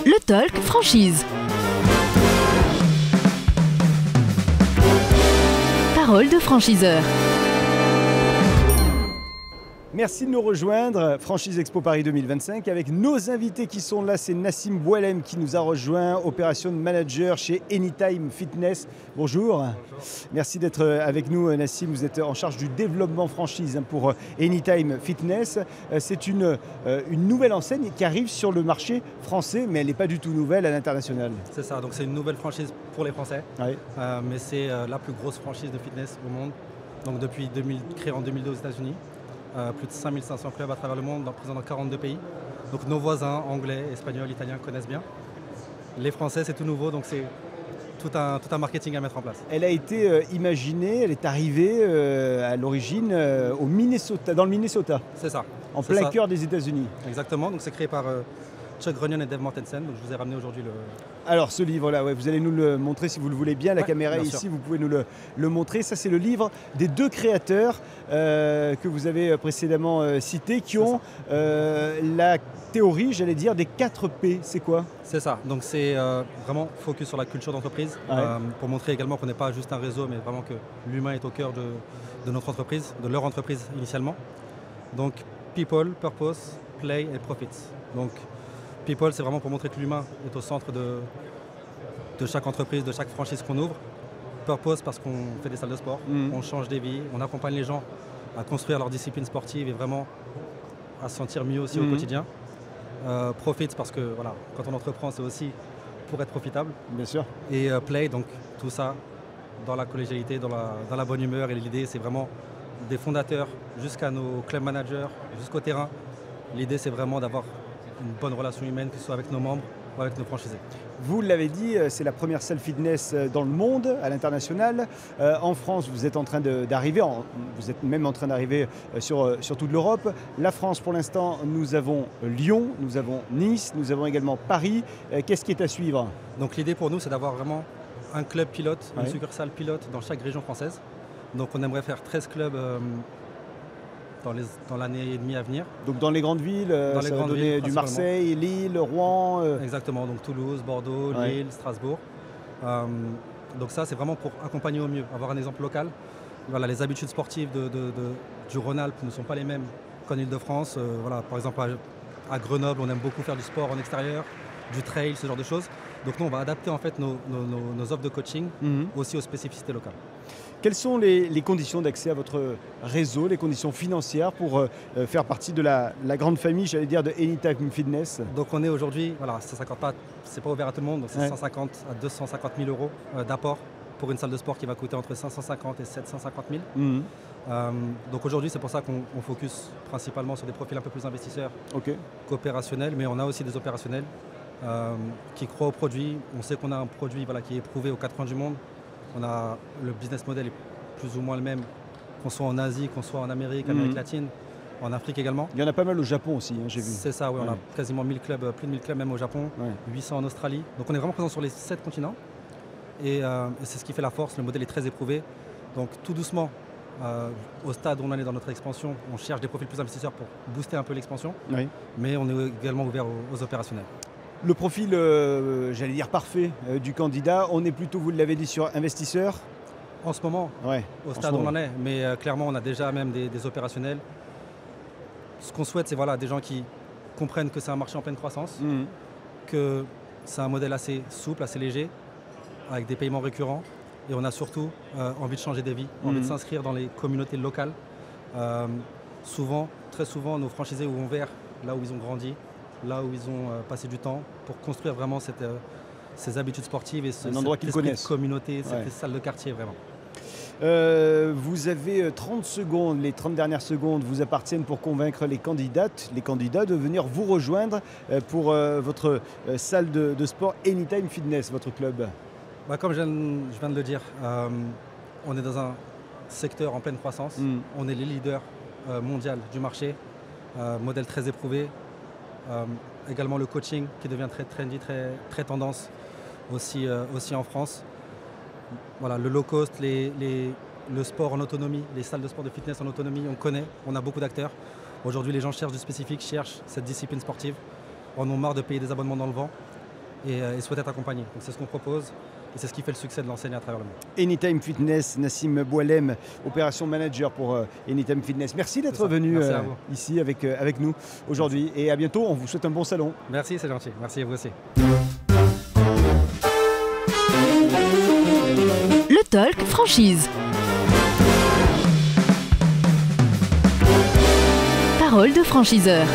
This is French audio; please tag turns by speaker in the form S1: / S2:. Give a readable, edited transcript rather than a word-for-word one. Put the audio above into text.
S1: Le Talk Franchise. Parole de franchiseur.
S2: Merci de nous rejoindre, Franchise Expo Paris 2025, avec nos invités qui sont là. C'est Nassim Boualem qui nous a rejoint, Operation Manager chez Anytime Fitness. Bonjour. Bonjour. Merci d'être avec nous, Nassim. Vous êtes en charge du développement franchise pour Anytime Fitness. C'est une nouvelle enseigne qui arrive sur le marché français, mais elle n'est pas du tout nouvelle à l'international.
S3: C'est ça, donc c'est une nouvelle franchise pour les Français,
S2: oui.
S3: Mais c'est la plus grosse franchise de fitness au monde. Donc depuis créée en 2002 aux États-Unis. Plus de 5500 clubs à travers le monde, présents dans 42 pays. Donc nos voisins, anglais, espagnols, italiens, connaissent bien. Les Français, c'est tout nouveau, donc c'est tout un marketing à mettre en place.
S2: Elle a été imaginée, elle est arrivée à l'origine au Minnesota, dans le Minnesota.
S3: C'est ça.
S2: En plein cœur des États-Unis.
S3: Exactement, donc c'est créé par Chuck Runyon et Dave Mortensen. Donc je vous ai ramené aujourd'hui le...
S2: Alors ce livre-là, ouais, vous allez nous le montrer si vous le voulez bien. La caméra est ici,
S3: sûr.
S2: Vous pouvez nous le montrer. Ça, c'est le livre des deux créateurs que vous avez précédemment cités, qui ont la théorie, j'allais dire, des 4 P. C'est quoi?
S3: C'est ça. Donc c'est vraiment focus sur la culture d'entreprise, pour montrer également qu'on n'est pas juste un réseau, mais vraiment que l'humain est au cœur de notre entreprise, de leur entreprise initialement. Donc people, purpose, play et profits. Donc people, c'est vraiment pour montrer que l'humain est au centre de chaque entreprise, de chaque franchise qu'on ouvre. Purpose, parce qu'on fait des salles de sport, on change des vies, on accompagne les gens à construire leur discipline sportive et vraiment à se sentir mieux aussi au quotidien. Profits, parce que voilà, quand on entreprend, c'est aussi pour être profitable.
S2: Bien sûr.
S3: Et play, donc tout ça dans la collégialité, dans la bonne humeur. Et l'idée, c'est vraiment des fondateurs jusqu'à nos club managers, jusqu'au terrain. L'idée, c'est vraiment d'avoir une bonne relation humaine, que ce soit avec nos membres ou avec nos franchisés.
S2: Vous l'avez dit, c'est la première salle fitness dans le monde, à l'international. En France, vous êtes en train d'arriver, vous êtes même en train d'arriver sur toute l'Europe. La France, pour l'instant, nous avons Lyon, nous avons Nice, nous avons également Paris. Qu'est-ce qui est à suivre?
S3: Donc l'idée pour nous, c'est d'avoir vraiment un club pilote, une succursale pilote dans chaque région française. Donc on aimerait faire 13 clubs dans l'année et demie à venir.
S2: Donc dans les grandes villes, ça va donner du Marseille, Lille, Rouen.
S3: Exactement, donc Toulouse, Bordeaux, Lille, Strasbourg. Donc ça, c'est vraiment pour accompagner au mieux, avoir un exemple local. Voilà, les habitudes sportives du Rhône-Alpes ne sont pas les mêmes qu'en Île-de-France. Voilà, par exemple, à Grenoble, on aime beaucoup faire du sport en extérieur, du trail, ce genre de choses. Donc nous, on va adapter en fait nos offres de coaching aussi aux spécificités locales.
S2: Quelles sont les conditions d'accès à votre réseau, les conditions financières pour faire partie de la grande famille, j'allais dire, de Anytime Fitness? Donc
S3: on est aujourd'hui, voilà, c'est pas ouvert à tout le monde, donc c'est 150 à 250 000 euros d'apport pour une salle de sport qui va coûter entre 550 et 750 000. Donc aujourd'hui, c'est pour ça qu'on focus principalement sur des profils un peu plus investisseurs qu'opérationnels, mais on a aussi des opérationnels qui croient au produit. On sait qu'on a un produit qui est éprouvé aux 4 coins du monde. Le business model est plus ou moins le même, qu'on soit en Asie, qu'on soit en Amérique latine, en Afrique également.
S2: Il y en a pas mal au Japon aussi, j'ai vu.
S3: C'est ça, oui, on a quasiment 1000 clubs, plus de 1000 clubs même au Japon, 800 en Australie. Donc on est vraiment présent sur les 7 continents et c'est ce qui fait la force, le modèle est très éprouvé. Donc tout doucement, au stade où on en est dans notre expansion, on cherche des profils plus investisseurs pour booster un peu l'expansion, mais on est également ouvert aux opérationnels.
S2: Le profil, j'allais dire parfait, du candidat, on est plutôt, vous l'avez dit, sur investisseur?
S3: En ce moment, au stade où on en est, mais clairement on a déjà même des opérationnels. Ce qu'on souhaite, c'est des gens qui comprennent que c'est un marché en pleine croissance, que c'est un modèle assez souple, assez léger, avec des paiements récurrents, et on a surtout envie de changer des vies, envie de s'inscrire dans les communautés locales. Très souvent, nos franchisés vont vers là où ils ont grandi, là où ils ont passé du temps pour construire vraiment ces habitudes sportives et cet esprit de communauté, cette salle de quartier vraiment.
S2: Vous avez 30 secondes, les 30 dernières secondes vous appartiennent pour convaincre les candidats de venir vous rejoindre pour votre salle de sport Anytime Fitness, votre club.
S3: Comme je viens de le dire, on est dans un secteur en pleine croissance, on est les leaders mondiaux du marché, modèle très éprouvé. Également le coaching qui devient très trendy, très tendance aussi en France. Voilà, le low cost, le sport en autonomie, les salles de sport de fitness en autonomie, on connaît, on a beaucoup d'acteurs. Aujourd'hui, les gens cherchent du spécifique, cherchent cette discipline sportive, en ont marre de payer des abonnements dans le vent. et souhaitent être accompagnés. Donc c'est ce qu'on propose et c'est ce qui fait le succès de l'enseigne à travers le monde.
S2: Anytime Fitness, Nassim Boualem, opération manager pour Anytime Fitness. Merci d'être venu ici avec nous aujourd'hui et à bientôt. On vous souhaite un bon salon.
S3: Merci, c'est gentil. Merci à vous aussi.
S1: Le Talk Franchise. Parole de franchiseur.